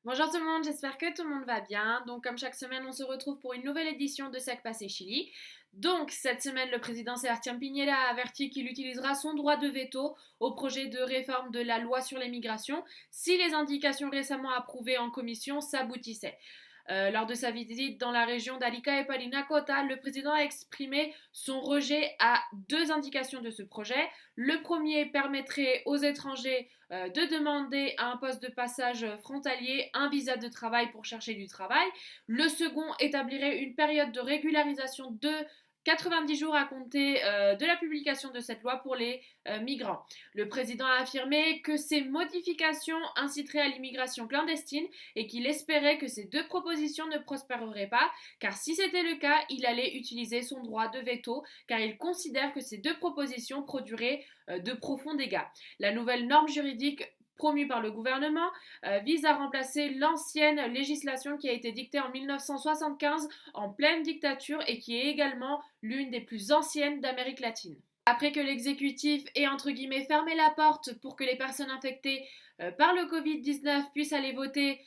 Bonjour tout le monde, j'espère que tout le monde va bien. Donc comme chaque semaine, on se retrouve pour une nouvelle édition de Sec Passé Chili. Donc cette semaine, le président Sebastián Piñera a averti qu'il utilisera son droit de veto au projet de réforme de la loi sur l'immigration si les indications récemment approuvées en commission s'aboutissaient. Lors de sa visite dans la région d'Arica et Parinacota, le président a exprimé son rejet à deux indications de ce projet. Le premier permettrait aux étrangers de demander à un poste de passage frontalier un visa de travail pour chercher du travail. Le second établirait une période de régularisation de 90 jours à compter de la publication de cette loi pour les migrants. Le président a affirmé que ces modifications inciteraient à l'immigration clandestine et qu'il espérait que ces deux propositions ne prospéreraient pas, car si c'était le cas, il allait utiliser son droit de veto, car il considère que ces deux propositions produiraient de profonds dégâts. La nouvelle norme juridique promue par le gouvernement vise à remplacer l'ancienne législation qui a été dictée en 1975 en pleine dictature et qui est également l'une des plus anciennes d'Amérique latine. Après que l'exécutif ait entre guillemets fermé la porte pour que les personnes infectées par le Covid-19 puissent aller voter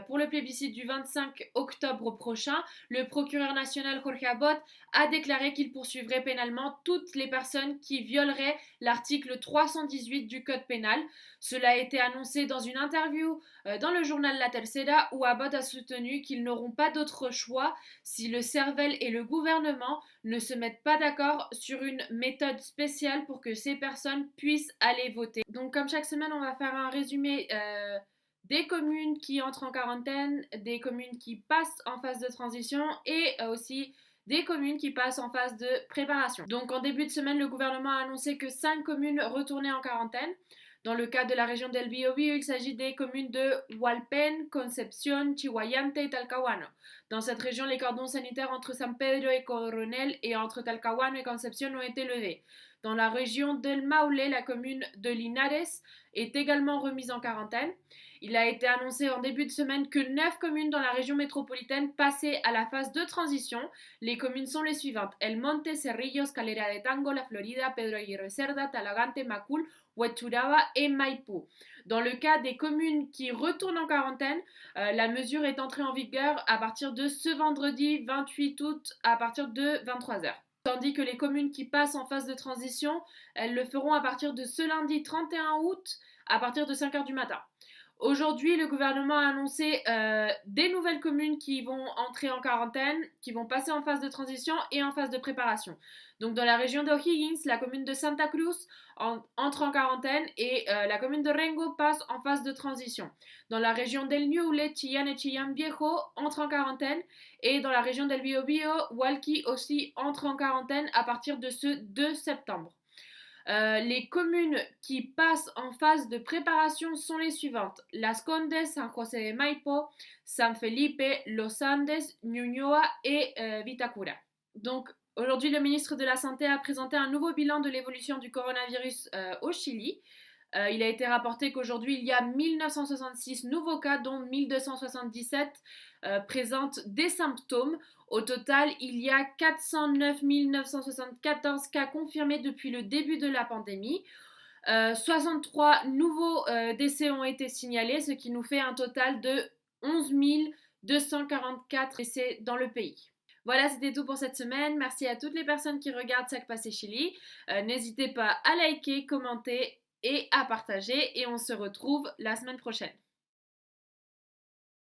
pour le plébiscite du 25 octobre prochain, le procureur national Jorge Abot a déclaré qu'il poursuivrait pénalement toutes les personnes qui violeraient l'article 318 du Code pénal. Cela a été annoncé dans une interview dans le journal La Tercera où Abot a soutenu qu'ils n'auront pas d'autre choix si le CERVEL et le gouvernement ne se mettent pas d'accord sur une méthode spéciale pour que ces personnes puissent aller voter. Donc comme chaque semaine, on va faire un résumé des communes qui entrent en quarantaine, des communes qui passent en phase de transition et aussi des communes qui passent en phase de préparation. Donc en début de semaine, le gouvernement a annoncé que 5 communes retournaient en quarantaine. Dans le cas de la région del Biobío, il s'agit des communes de Hualpén, Concepción, Chihuayante et Talcahuano. Dans cette région, les cordons sanitaires entre San Pedro et Coronel et entre Talcahuano et Concepción ont été levés. Dans la région del Maule, la commune de Linares est également remise en quarantaine. Il a été annoncé en début de semaine que 9 communes dans la région métropolitaine passaient à la phase de transition. Les communes sont les suivantes: El Monte, Cerrillos, Calera de Tango, La Florida, Pedro Aguirre Cerda, Talagante, Macul, Huechuraba et Maipú. Dans le cas des communes qui retournent en quarantaine, la mesure est entrée en vigueur à partir de ce vendredi 28 août à partir de 23h. Tandis que les communes qui passent en phase de transition, elles le feront à partir de ce lundi 31 août à partir de 5h du matin. Aujourd'hui, le gouvernement a annoncé des nouvelles communes qui vont entrer en quarantaine, qui vont passer en phase de transition et en phase de préparation. Donc dans la région d'O'Higgins, la commune de Santa Cruz entre en quarantaine et la commune de Rengo passe en phase de transition. Dans la région del Ñuble, Chillán et Chillán Viejo entrent en quarantaine et dans la région del Biobío, Hualqui aussi entre en quarantaine à partir de ce 2 septembre. Les communes qui passent en phase de préparation sont les suivantes: Las Condes, San José de Maipo, San Felipe, Los Andes, Ñuñoa et Vitacura. Donc aujourd'hui, le ministre de la Santé a présenté un nouveau bilan de l'évolution du coronavirus au Chili. Il a été rapporté qu'aujourd'hui, il y a 1966 nouveaux cas, dont 1277 présentent des symptômes. Au total, il y a 409 974 cas confirmés depuis le début de la pandémie. 63 nouveaux décès ont été signalés, ce qui nous fait un total de 11 244 décès dans le pays. Voilà, c'était tout pour cette semaine. Merci à toutes les personnes qui regardent Sec Passé Chili. N'hésitez pas à liker, commenter et à partager. Et on se retrouve la semaine prochaine.